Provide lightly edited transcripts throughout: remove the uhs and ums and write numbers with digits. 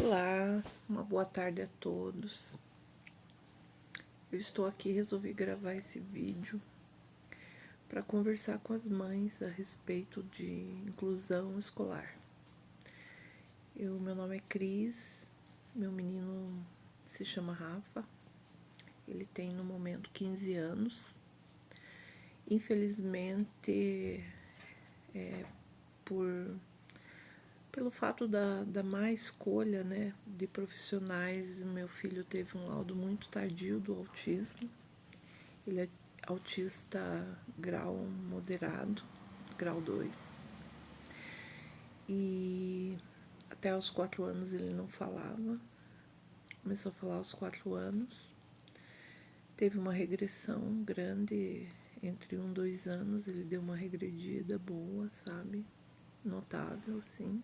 Olá, uma boa tarde a todos. Eu estou aqui e resolvi gravar esse vídeo para conversar com as mães a respeito de inclusão escolar. Meu nome é Cris, meu menino se chama Rafa, ele tem no momento 15 anos. Infelizmente, pelo fato da má escolha, né, de profissionais, meu filho teve um laudo muito tardio do autismo. Ele é autista grau moderado, grau 2. E até aos 4 anos ele não falava. Começou a falar aos 4 anos. Teve uma regressão grande entre 1 e 2 anos. Ele deu uma regredida boa, sabe? Notável, sim.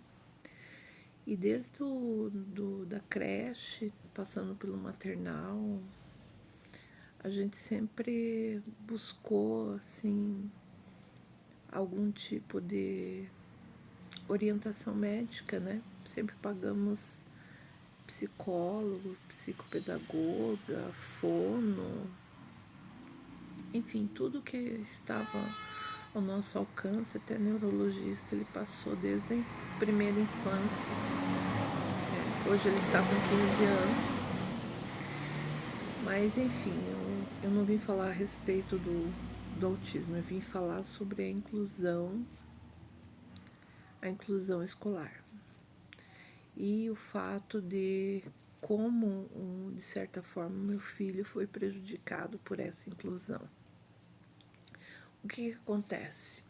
E desde da creche, passando pelo maternal, a gente sempre buscou, assim, algum tipo de orientação médica, né? Sempre pagamos psicólogo, psicopedagoga, fono, enfim, tudo que estava ao nosso alcance, até neurologista ele passou desde a primeira infância. Hoje ele está com 15 anos, mas enfim, eu não vim falar a respeito do autismo, eu vim falar sobre a inclusão escolar. E o fato de como, de certa forma, meu filho foi prejudicado por essa inclusão. O que acontece?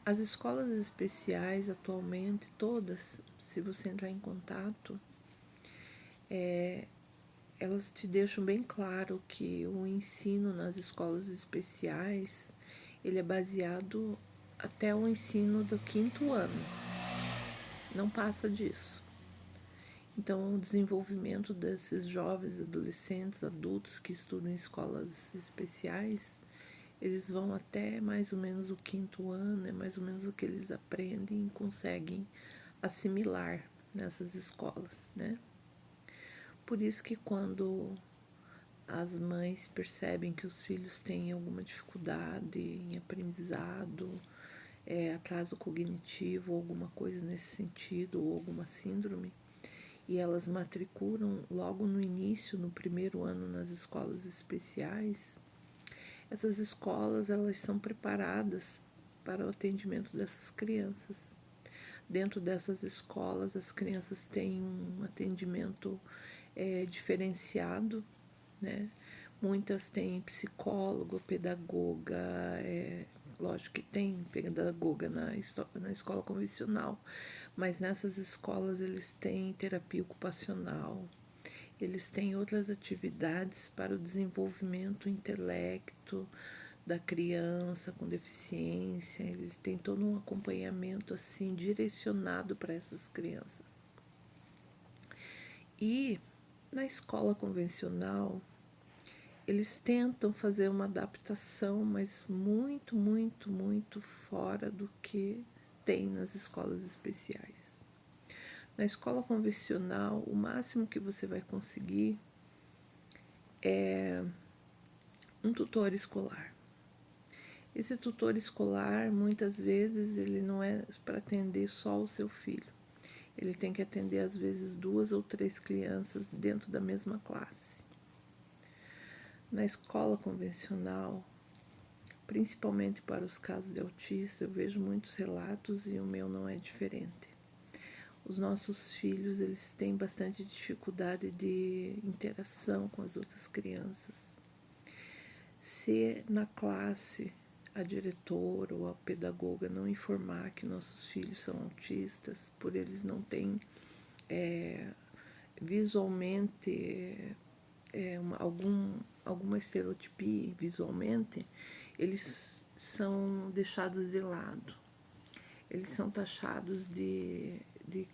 As escolas especiais atualmente, todas, se você entrar em contato, elas te deixam bem claro que o ensino nas escolas especiais, ele é baseado até o ensino do 5º ano. Não passa disso. Então, o desenvolvimento desses jovens, adolescentes, adultos que estudam em escolas especiais, eles vão até mais ou menos o 5º ano, é mais ou menos o que eles aprendem e conseguem assimilar nessas escolas, né? Por isso que quando as mães percebem que os filhos têm alguma dificuldade em aprendizado, atraso cognitivo, alguma coisa nesse sentido, ou alguma síndrome, e elas matriculam logo no início, no 1º ano, nas escolas especiais, essas escolas elas são preparadas para o atendimento dessas crianças. Dentro dessas escolas, as crianças têm um atendimento diferenciado, né? Muitas têm psicólogo, pedagoga, lógico que tem pedagoga na escola convencional, mas nessas escolas eles têm terapia ocupacional, eles têm outras atividades para o desenvolvimento intelecto da criança com deficiência, eles têm todo um acompanhamento assim direcionado para essas crianças. E na escola convencional, eles tentam fazer uma adaptação, mas muito, muito, muito fora do que tem nas escolas especiais. Na escola convencional, o máximo que você vai conseguir é um tutor escolar. Esse tutor escolar, muitas vezes, ele não é para atender só o seu filho. Ele tem que atender, às vezes, 2 ou 3 crianças dentro da mesma classe. Na escola convencional, principalmente para os casos de autista, eu vejo muitos relatos e o meu não é diferente. Os nossos filhos, eles têm bastante dificuldade de interação com as outras crianças. Se na classe a diretora ou a pedagoga não informar que nossos filhos são autistas, por eles não terem visualmente alguma estereotipia visualmente, eles são deixados de lado. Eles são taxados de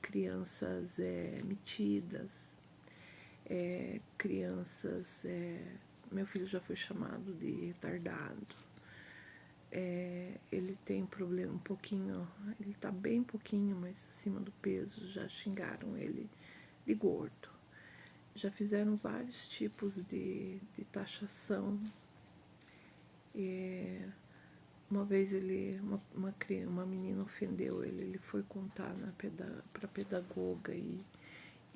crianças metidas, crianças... meu filho já foi chamado de retardado. ele tem um problema um pouquinho, ele tá bem pouquinho mais acima do peso, já xingaram ele de gordo. Já fizeram vários tipos de taxação. Uma vez uma menina ofendeu ele foi contar para a pedagoga e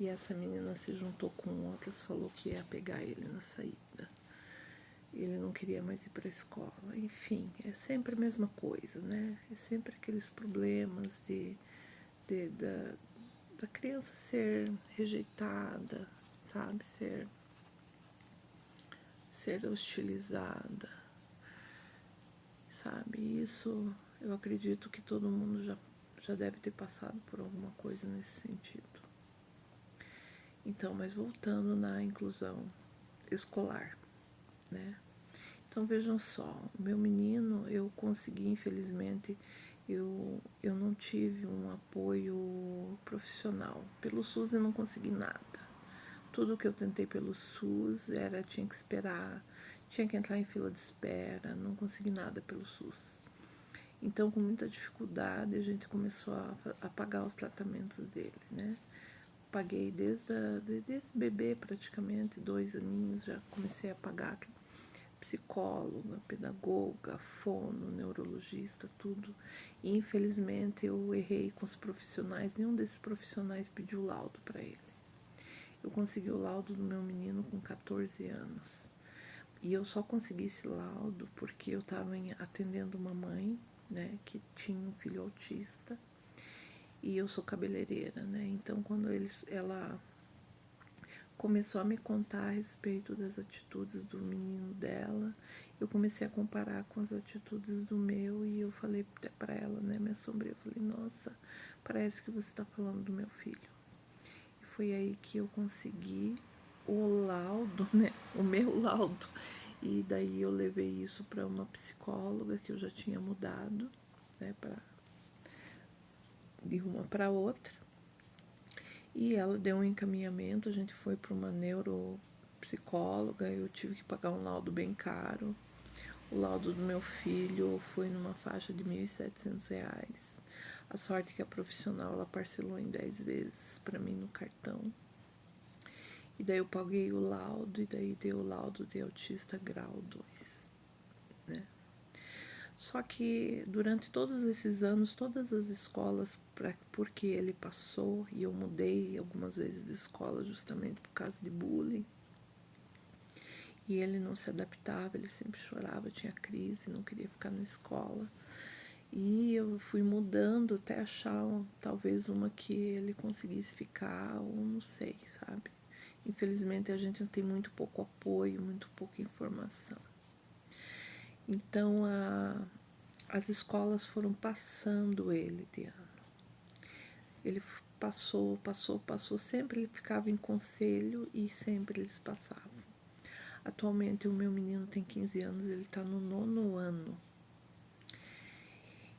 essa menina se juntou com outras, falou que ia pegar ele na saída. Ele não queria mais ir para a escola. Enfim, é sempre a mesma coisa, né? É sempre aqueles problemas da criança ser rejeitada, sabe? Ser hostilizada, sabe? Isso eu acredito que todo mundo já deve ter passado por alguma coisa nesse sentido. Então, mas voltando na inclusão escolar, né? Então vejam só, o meu menino, eu consegui, infelizmente, eu não tive um apoio profissional. Pelo SUS eu não consegui nada. Tudo que eu tentei pelo SUS tinha que esperar, tinha que entrar em fila de espera, não consegui nada pelo SUS. Então, com muita dificuldade, a gente começou a pagar os tratamentos dele, né? Paguei desde bebê, praticamente, 2 aninhos, já comecei a pagar psicóloga, pedagoga, fono, neurologista, tudo. E, infelizmente, eu errei com os profissionais, nenhum desses profissionais pediu laudo para ele. Eu consegui o laudo do meu menino com 14 anos. E eu só consegui esse laudo porque eu estava atendendo uma mãe, né, que tinha um filho autista. E eu sou cabeleireira, né? Então, quando ela começou a me contar a respeito das atitudes do menino dela, eu comecei a comparar com as atitudes do meu e eu falei até para ela, né, minha sombra, eu falei, nossa, parece que você está falando do meu filho. E foi aí que eu consegui o laudo, né, o meu laudo. E daí eu levei isso para uma psicóloga que eu já tinha mudado, né, de uma para outra. E ela deu um encaminhamento, a gente foi para uma neuropsicóloga, eu tive que pagar um laudo bem caro. O laudo do meu filho foi numa faixa de R$ 1.700. A sorte é que a profissional ela parcelou em 10 vezes para mim no cartão. E daí eu paguei o laudo e daí deu o laudo de autista grau 2, né? Só que durante todos esses anos, todas as escolas, porque ele passou, e eu mudei algumas vezes de escola justamente por causa de bullying, e ele não se adaptava, ele sempre chorava, tinha crise, não queria ficar na escola. E eu fui mudando até achar talvez uma que ele conseguisse ficar, ou não sei, sabe? Infelizmente a gente tem muito pouco apoio, muito pouca informação. Então as escolas foram passando ele de ano. Ele passou, sempre ele ficava em conselho e sempre eles passavam. Atualmente o meu menino tem 15 anos, ele está no 9º ano.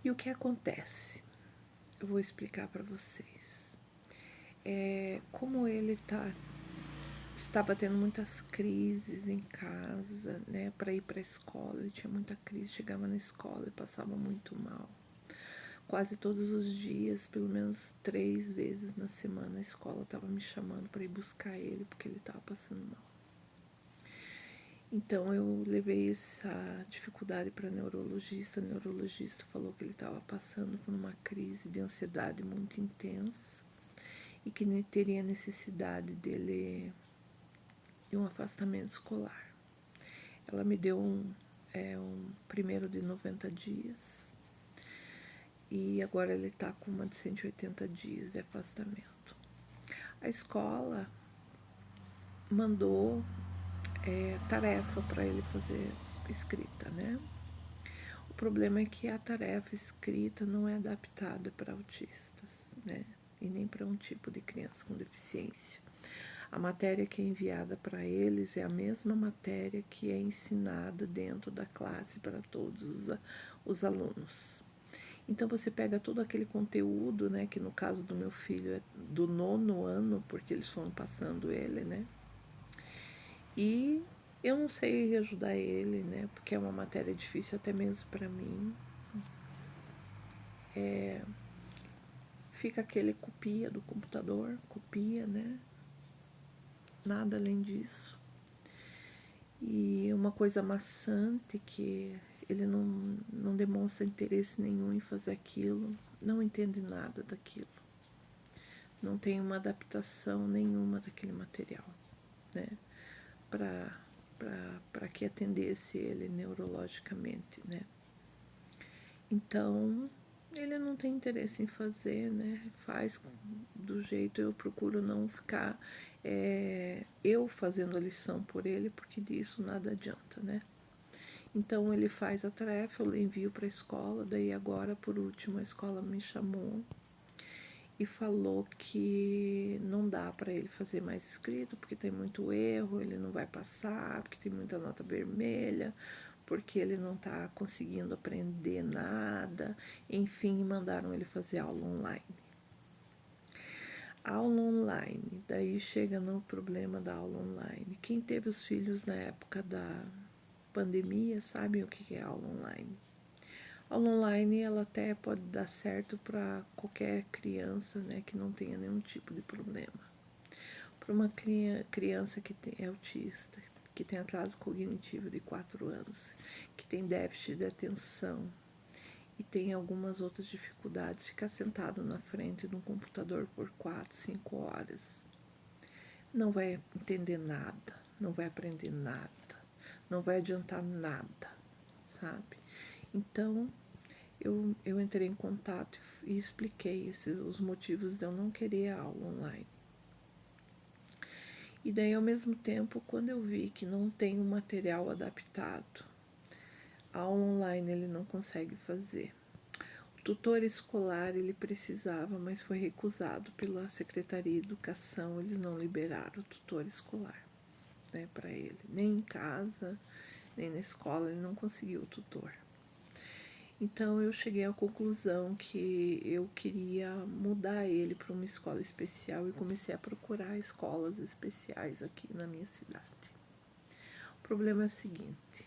E o que acontece? Eu vou explicar para vocês. Como ele estava tendo muitas crises em casa, né, para ir para a escola, ele tinha muita crise, chegava na escola e passava muito mal. Quase todos os dias, pelo menos 3 vezes na semana, a escola estava me chamando para ir buscar ele, porque ele estava passando mal. Então, eu levei essa dificuldade para a neurologista falou que ele estava passando por uma crise de ansiedade muito intensa e que teria necessidade dele de um afastamento escolar. Ela me deu um primeiro de 90 dias e agora ele está com uma de 180 dias de afastamento. A escola mandou tarefa para ele fazer escrita, né? O problema é que a tarefa escrita não é adaptada para autistas, né? E nem para um tipo de criança com deficiência. A matéria que é enviada para eles é a mesma matéria que é ensinada dentro da classe para todos os alunos. Então você pega todo aquele conteúdo, né, que no caso do meu filho é do 9º ano, porque eles foram passando ele, né? E Eu não sei ajudar ele, né? Porque é uma matéria difícil até mesmo para mim. Fica aquele copia do computador, copia, né? Nada além disso. E uma coisa maçante que ele não demonstra interesse nenhum em fazer aquilo, não entende nada daquilo, não tem uma adaptação nenhuma daquele material, né? Para que atendesse ele neurologicamente, né? Então, ele não tem interesse em fazer, né? Faz do jeito, eu procuro não ficar eu fazendo a lição por ele, porque disso nada adianta, né? Então ele faz a tarefa, eu envio para a escola, daí agora, por último, a escola me chamou e falou que não dá para ele fazer mais escrito, porque tem muito erro, ele não vai passar, porque tem muita nota vermelha, porque ele não está conseguindo aprender nada, enfim, mandaram ele fazer aula online. Aula online, daí chega no problema da aula online. Quem teve os filhos na época da pandemia sabe o que é aula online. Aula online ela até pode dar certo para qualquer criança, né, que não tenha nenhum tipo de problema. Para uma criança que é autista, que tem atraso cognitivo de 4 anos, que tem déficit de atenção e tem algumas outras dificuldades, ficar sentado na frente de um computador por 4, 5 horas, não vai entender nada, não vai aprender nada, não vai adiantar nada, sabe? Então, eu entrei em contato e expliquei os motivos de eu não querer a aula online. E daí, ao mesmo tempo, quando eu vi que não tem um material adaptado, a aula online ele não consegue fazer. O tutor escolar ele precisava, mas foi recusado pela Secretaria de Educação, eles não liberaram o tutor escolar, né, para ele. Nem em casa, nem na escola, ele não conseguiu o tutor. Então eu cheguei à conclusão que eu queria mudar ele para uma escola especial e comecei a procurar escolas especiais aqui na minha cidade. O problema é o seguinte: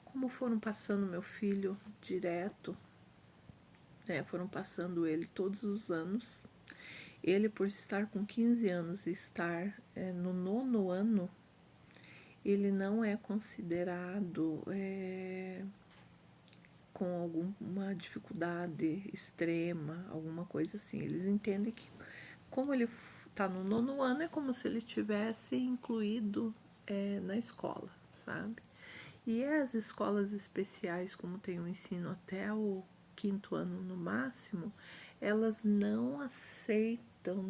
como foram passando meu filho direto, né, foram passando ele todos os anos, ele por estar com 15 anos e estar no 9º ano, ele não é considerado com alguma dificuldade extrema, alguma coisa assim. Eles entendem que, como ele está no 9º ano, é como se ele tivesse incluído na escola, sabe? E as escolas especiais, como tem o ensino até o 5º ano no máximo, elas não aceitam,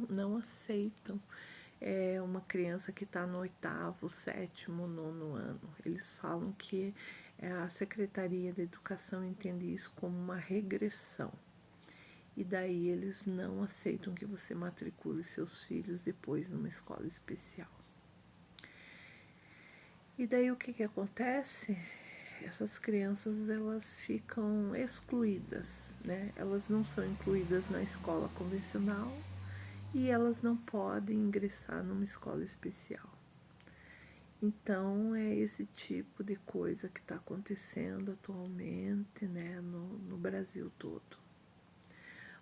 não aceitam uma criança que está no 8º, 7º, 9º ano. Eles falam que a Secretaria da Educação entende isso como uma regressão. E daí eles não aceitam que você matricule seus filhos depois numa escola especial. E daí o que acontece? Essas crianças elas ficam excluídas, né? Elas não são incluídas na escola convencional e elas não podem ingressar numa escola especial. Então é esse tipo de coisa que está acontecendo atualmente, né, no Brasil todo.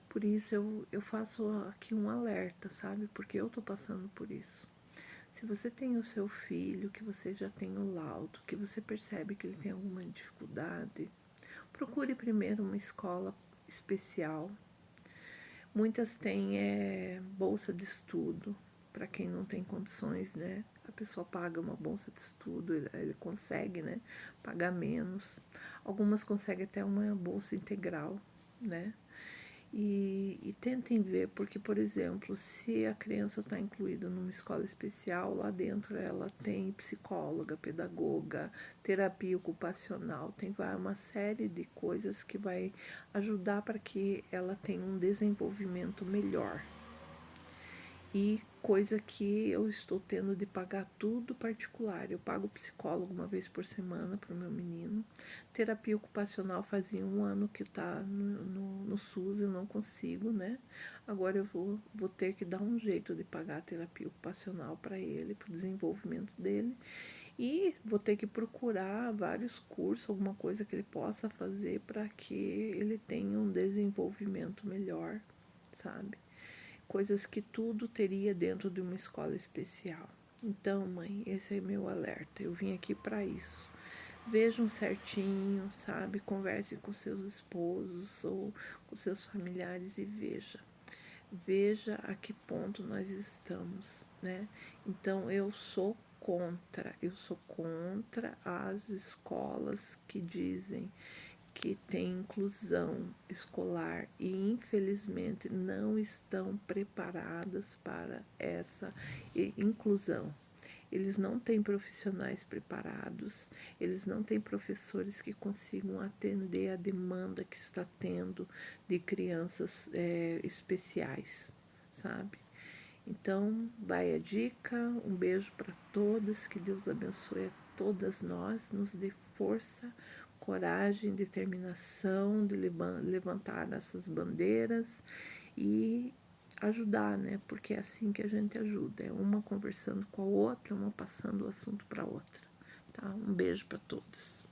Por isso eu faço aqui um alerta, sabe? Porque eu estou passando por isso. Se você tem o seu filho, que você já tem o laudo, que você percebe que ele tem alguma dificuldade, procure primeiro uma escola especial. Muitas têm bolsa de estudo, para quem não tem condições, né? A pessoa paga uma bolsa de estudo, ele consegue, né? Pagar menos. Algumas conseguem até uma bolsa integral, né? E tentem ver, porque, por exemplo, se a criança está incluída numa escola especial, lá dentro ela tem psicóloga, pedagoga, terapia ocupacional, tem uma série de coisas que vai ajudar para que ela tenha um desenvolvimento melhor. E coisa que eu estou tendo de pagar tudo particular. Eu pago psicólogo uma vez por semana para o meu menino. Terapia ocupacional fazia 1 ano que está no SUS, eu não consigo, né? Agora eu vou ter que dar um jeito de pagar a terapia ocupacional para ele, para o desenvolvimento dele. E vou ter que procurar vários cursos, alguma coisa que ele possa fazer para que ele tenha um desenvolvimento melhor, sabe? Coisas que tudo teria dentro de uma escola especial. Então, mãe, esse é meu alerta. Eu vim aqui para isso. Vejam certinho, sabe? Converse com seus esposos ou com seus familiares e veja. Veja a que ponto nós estamos, né? Então eu sou contra as escolas que dizem que tem inclusão escolar e infelizmente não estão preparadas para essa inclusão. Eles não têm profissionais preparados, eles não têm professores que consigam atender a demanda que está tendo de crianças especiais, sabe? Então, vai a dica, um beijo para todas, que Deus abençoe a todas nós, nos dê força, coragem, determinação de levantar essas bandeiras e ajudar, né? Porque é assim que a gente ajuda, é uma conversando com a outra, uma passando o assunto para outra, tá? Um beijo para todas.